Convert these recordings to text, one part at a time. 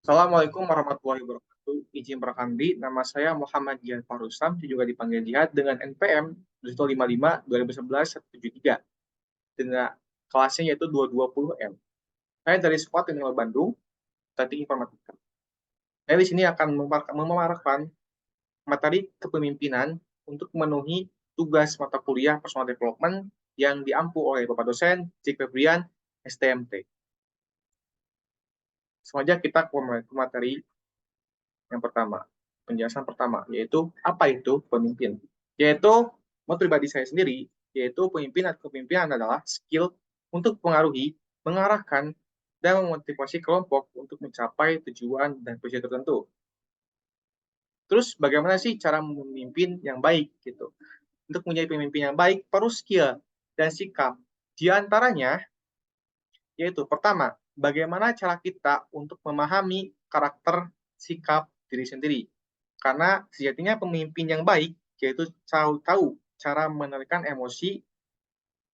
Assalamualaikum warahmatullahi wabarakatuh. Izin Prakamdi, nama saya Muhammad Jian Farusam, juga dipanggil Jihad dengan NPM 55 2011 173 dengan kelasnya yaitu 220M. Saya dari Squad Teknik Bandung, Teknik Informatika. Saya di sini akan memaparkan materi kepemimpinan untuk memenuhi tugas mata kuliah personal development yang diampu oleh Bapak dosen Cik Febrian STMT. Sengaja kita ke materi yang pertama, penjelasan pertama, yaitu apa itu pemimpin? Yaitu, menurut pribadi saya sendiri, yaitu pemimpin atau kepemimpinan adalah skill untuk mengaruhi, mengarahkan, dan memotivasi kelompok untuk mencapai tujuan dan visi tertentu. Terus bagaimana sih cara memimpin yang baik gitu? Untuk menjadi pemimpin yang baik perlu skill dan sikap. Di antaranya yaitu pertama, bagaimana cara kita untuk memahami karakter sikap diri sendiri. Karena sejatinya pemimpin yang baik yaitu tahu cara mengendalikan emosi,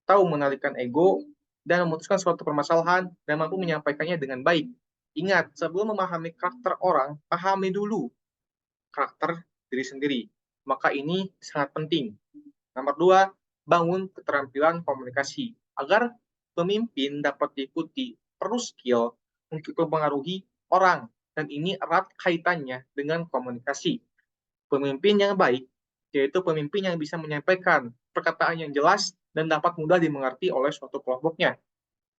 tahu mengendalikan ego, dan memutuskan suatu permasalahan dan mampu menyampaikannya dengan baik. Ingat, sebelum memahami karakter orang, pahami dulu karakter diri sendiri. Maka ini sangat penting. Nomor dua, bangun keterampilan komunikasi. Agar pemimpin dapat diikuti, perlu skill untuk mempengaruhi orang. Dan ini erat kaitannya dengan komunikasi. Pemimpin yang baik, yaitu pemimpin yang bisa menyampaikan perkataan yang jelas dan dapat mudah dimengerti oleh suatu kelompoknya.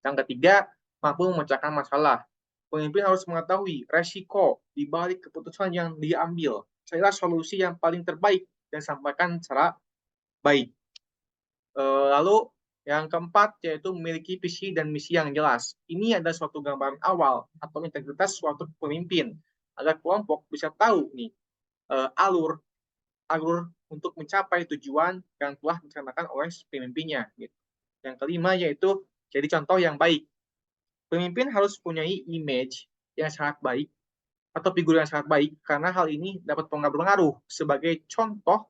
Yang ketiga, mampu memecahkan masalah. Pemimpin harus mengetahui resiko di balik keputusan yang diambil. Carilah solusi yang paling terbaik dan sampaikan secara baik. Lalu yang keempat yaitu memiliki visi dan misi yang jelas. Ini adalah suatu gambaran awal atau integritas suatu pemimpin agar kelompok bisa tahu nih alur alur untuk mencapai tujuan yang telah direncanakan oleh pemimpinnya. Gitu. Yang kelima yaitu jadi contoh yang baik. Pemimpin harus punya image yang sangat baik atau figur yang sangat baik karena hal ini dapat berpengaruh sebagai contoh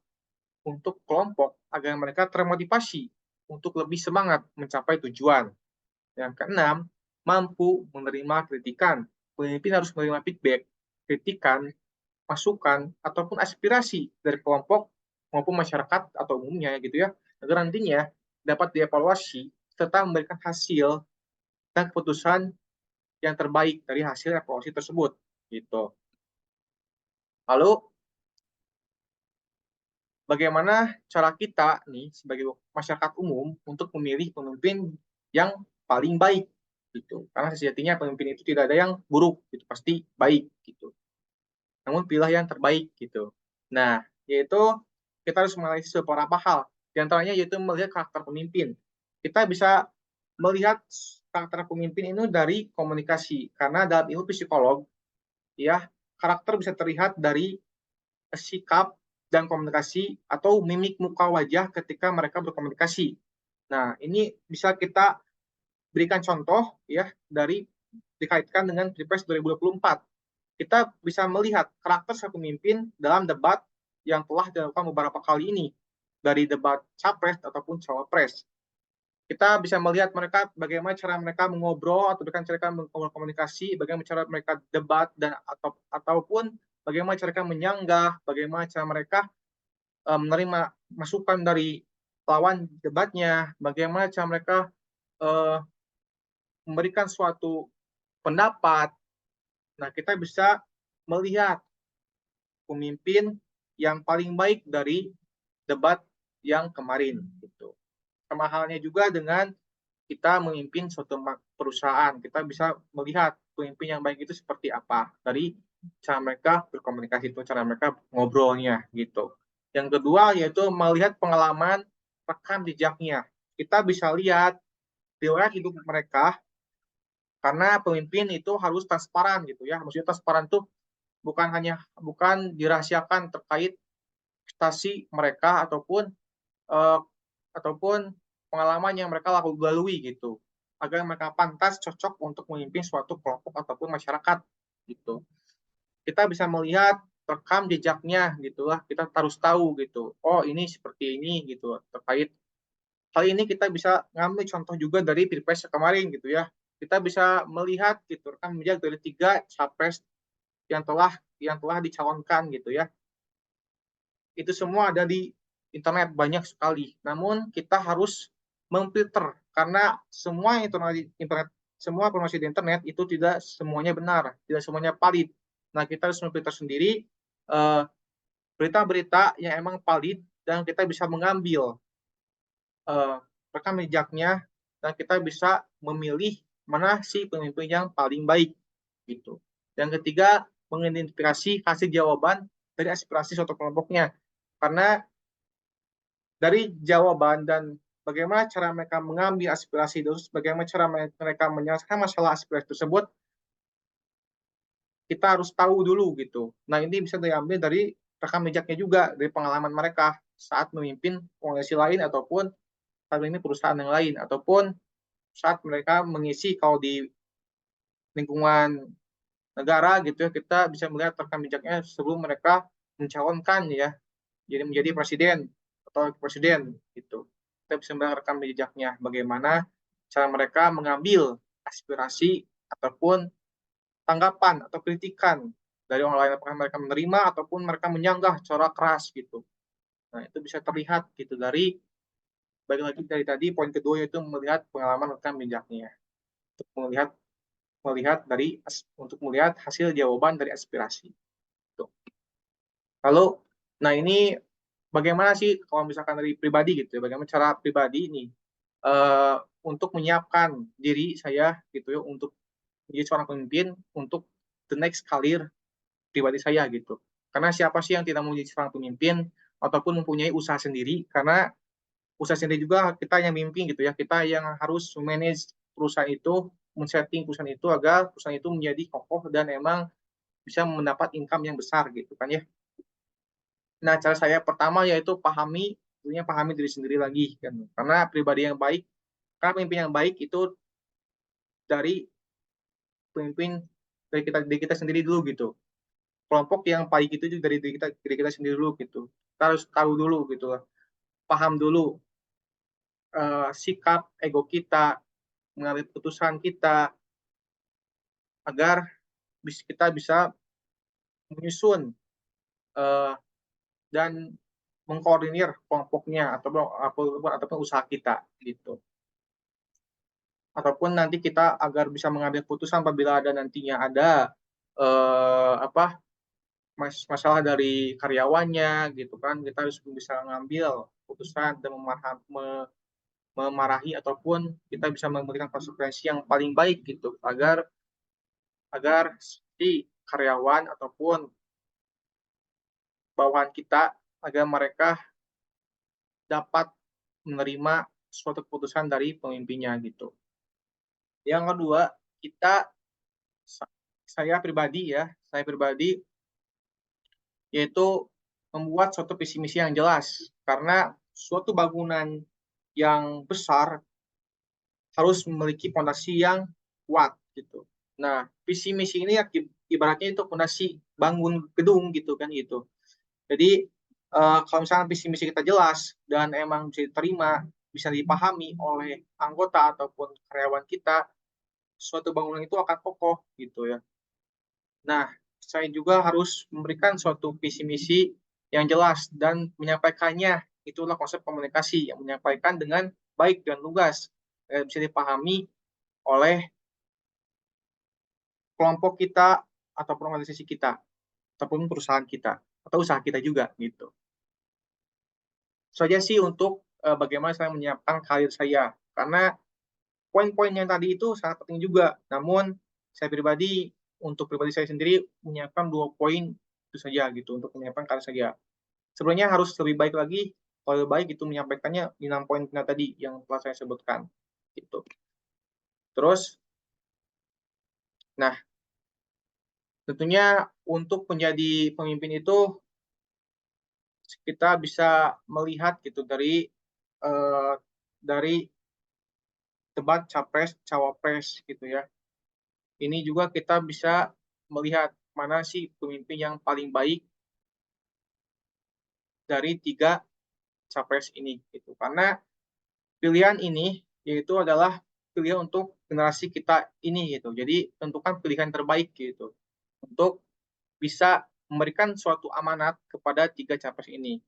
untuk kelompok agar mereka termotivasi untuk lebih semangat mencapai tujuan. Yang keenam, mampu menerima kritikan. Pemimpin harus menerima feedback, kritikan, masukan, ataupun aspirasi dari kelompok maupun masyarakat atau umumnya gitu ya, agar nantinya dapat dievaluasi serta memberikan hasil dan keputusan yang terbaik dari hasil evaluasi tersebut gitu. Lalu bagaimana cara kita nih sebagai masyarakat umum untuk memilih pemimpin yang paling baik gitu. Karena sejatinya pemimpin itu tidak ada yang buruk, gitu, pasti baik gitu. Namun pilih yang terbaik gitu. Nah, yaitu kita harus menganalisis beberapa hal. Di antaranya yaitu melihat karakter pemimpin. Kita bisa melihat karakter pemimpin ini dari komunikasi. Karena dalam ilmu psikolog, ya karakter bisa terlihat dari sikap dan komunikasi atau mimik muka wajah ketika mereka berkomunikasi. Nah, ini bisa kita berikan contoh ya dari dikaitkan dengan Pilpres 2024. Kita bisa melihat karakter seorang pemimpin dalam debat yang telah dilakukan beberapa kali ini, dari debat capres ataupun cawapres. Kita bisa melihat mereka bagaimana cara mereka mengobrol atau bahkan cara mereka berkomunikasi, bagaimana cara mereka debat dan ataupun bagaimana cara mereka menyanggah, bagaimana cara mereka menerima masukan dari lawan debatnya, bagaimana cara mereka uh, memberikan suatu pendapat. Nah, kita bisa melihat pemimpin yang paling baik dari debat yang kemarin. Gitu. Sama halnya juga dengan kita memimpin suatu perusahaan. Kita bisa melihat pemimpin yang baik itu seperti apa dari cara mereka berkomunikasi itu, cara mereka ngobrolnya gitu. Yang kedua yaitu melihat pengalaman rekam jejaknya. Kita bisa lihat riwayat hidup mereka karena pemimpin itu harus transparan gitu ya. Maksudnya transparan tuh bukan dirahasiakan terkait prestasi mereka eh, ataupun pengalaman yang mereka lalui gitu agar mereka pantas cocok untuk memimpin suatu kelompok ataupun masyarakat gitu. Kita bisa melihat rekam jejaknya gitulah, kita harus tahu gitu. Oh, ini seperti ini gitu terkait hal ini. Kita bisa ngambil contoh juga dari Pilpres kemarin gitu ya. Kita bisa melihat gitu rekam jejak dari 3 capres yang telah dicalonkan gitu ya. Itu semua ada di internet banyak sekali. Namun kita harus memfilter karena semua internet semua informasi di internet itu tidak semuanya benar, tidak semuanya valid. Nah, kita harus memfilter sendiri eh, berita-berita yang emang valid dan kita bisa mengambil eh, rekam jejaknya dan kita bisa memilih mana si pemimpin yang paling baik gitu. Yang ketiga, mengidentifikasi hasil jawaban dari aspirasi suatu kelompoknya. Karena dari jawaban dan bagaimana cara mereka mengambil aspirasi itu, bagaimana cara mereka menyelesaikan masalah aspirasi tersebut, kita harus tahu dulu gitu. Nah, ini bisa diambil dari rekam jejaknya juga, dari pengalaman mereka saat memimpin organisasi lain ataupun saat ini perusahaan yang lain, ataupun saat mereka mengisi kalau di lingkungan negara gitu ya, kita bisa melihat rekam jejaknya sebelum mereka mencalonkan ya, jadi menjadi presiden atau presiden gitu. Kita bisa melihat rekam jejaknya, bagaimana cara mereka mengambil aspirasi ataupun tanggapan atau kritikan dari orang lain, apakah mereka menerima ataupun mereka menyanggah secara keras gitu. Nah, itu bisa terlihat gitu dari balik lagi dari tadi poin kedua yaitu melihat pengalaman rekam jejaknya untuk melihat melihat dari untuk melihat hasil jawaban dari aspirasi. Tuh. Lalu, nah ini bagaimana sih kalau misalkan dari pribadi gitu ya, bagaimana cara pribadi ini uh, untuk menyiapkan diri saya gitu ya untuk menjadi seorang pemimpin untuk the next career pribadi saya gitu. Karena siapa sih yang tidak mau jadi seorang pemimpin ataupun mempunyai usaha sendiri? Karena usaha sendiri juga kita yang mimpi gitu ya, kita yang harus manage perusahaan itu, men-setting perusahaan itu agar perusahaan itu menjadi kokoh dan emang bisa mendapat income yang besar gitu kan ya. Nah, cara saya pertama yaitu tentunya pahami diri sendiri lagi kan. Karena pribadi yang baik, karena pemimpin yang baik itu dari pemimpin dari kita sendiri dulu gitu. Kelompok yang baik itu juga dari kita sendiri dulu gitu. Kita harus tahu dulu gitu, paham dulu sikap ego kita, mengambil keputusan kita agar kita bisa menyusun uh, dan mengkoordinir kelompoknya ataupun usaha kita gitu. Ataupun nanti kita agar bisa mengambil keputusan apabila ada nantinya ada apa masalah dari karyawannya gitu kan, kita harus bisa mengambil keputusan dan memarahi ataupun kita bisa memberikan konsekuensi yang paling baik gitu agar agar si karyawan ataupun bawahan kita agar mereka dapat menerima suatu keputusan dari pemimpinnya gitu. Yang kedua, kita saya pribadi yaitu membuat suatu visi misi yang jelas karena suatu bangunan yang besar harus memiliki fondasi yang kuat gitu. Nah, visi misi ini ibaratnya itu fondasi bangun gedung gitu kan gitu. Jadi kalau misalnya visi misi kita jelas dan emang bisa diterima, bisa dipahami oleh anggota ataupun karyawan kita, suatu bangunan itu akan kokoh gitu ya. Nah, saya juga harus memberikan suatu visi misi yang jelas dan menyampaikannya. Itulah konsep komunikasi yang menyampaikan dengan baik dan lugas, bisa dipahami oleh kelompok kita ataupun organisasi kita ataupun perusahaan kita atau usaha kita juga gitu. Saja sih untuk bagaimana saya menyiapkan karir saya karena poin-poin yang tadi itu sangat penting juga. Namun saya pribadi untuk pribadi saya sendiri menyiapkan 2 poin itu saja gitu untuk menyiapkan karir saya. Sebenarnya harus lebih baik lagi, kalau lebih baik itu menyampaikannya di 6 poin tadi yang telah saya sebutkan gitu. Terus, nah tentunya untuk menjadi pemimpin itu kita bisa melihat gitu eh, dari debat capres cawapres gitu ya. Ini juga kita bisa melihat mana sih pemimpin yang paling baik dari 3 capres ini gitu. Karena pilihan ini yaitu adalah pilihan untuk generasi kita ini gitu. Jadi tentukan pilihan terbaik gitu untuk bisa memberikan suatu amanat kepada tiga capres ini.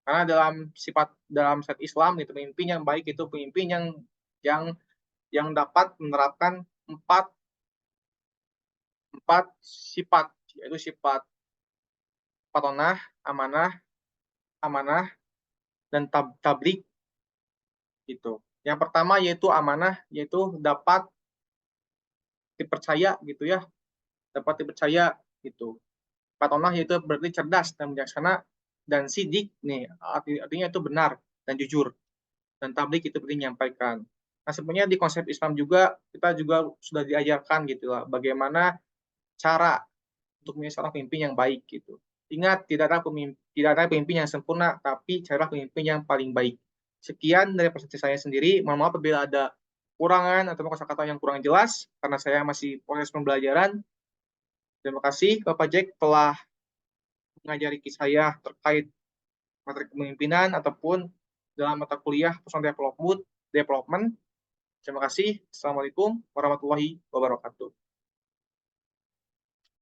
Karena dalam sifat Islam itu pemimpin yang baik itu pemimpin yang yang dapat menerapkan empat empat sifat, yaitu sifat patonah, amanah, amanah, dan tablik gitu. Yang pertama yaitu amanah, yaitu dapat dipercaya gitu ya, dapat dipercaya gitu. Patonah yaitu berarti cerdas dan bijaksana, dan sidik nih artinya itu benar dan jujur, dan tablik itu berarti menyampaikan. Nah sebenarnya di konsep Islam juga kita juga sudah diajarkan gitu lah bagaimana cara untuk menjadi seorang pemimpin yang baik gitu. Ingat, tidak ada pemimpin yang sempurna, tapi cara pemimpin yang paling baik. Sekian dari presentasi saya sendiri. Mohon maaf apabila ada kurangan atau kata-kata yang kurang jelas, karena saya masih proses pembelajaran. Terima kasih Bapak Jack telah mengajari saya terkait materi kepemimpinan ataupun dalam mata kuliah personal development. Terima kasih. Assalamualaikum warahmatullahi wabarakatuh.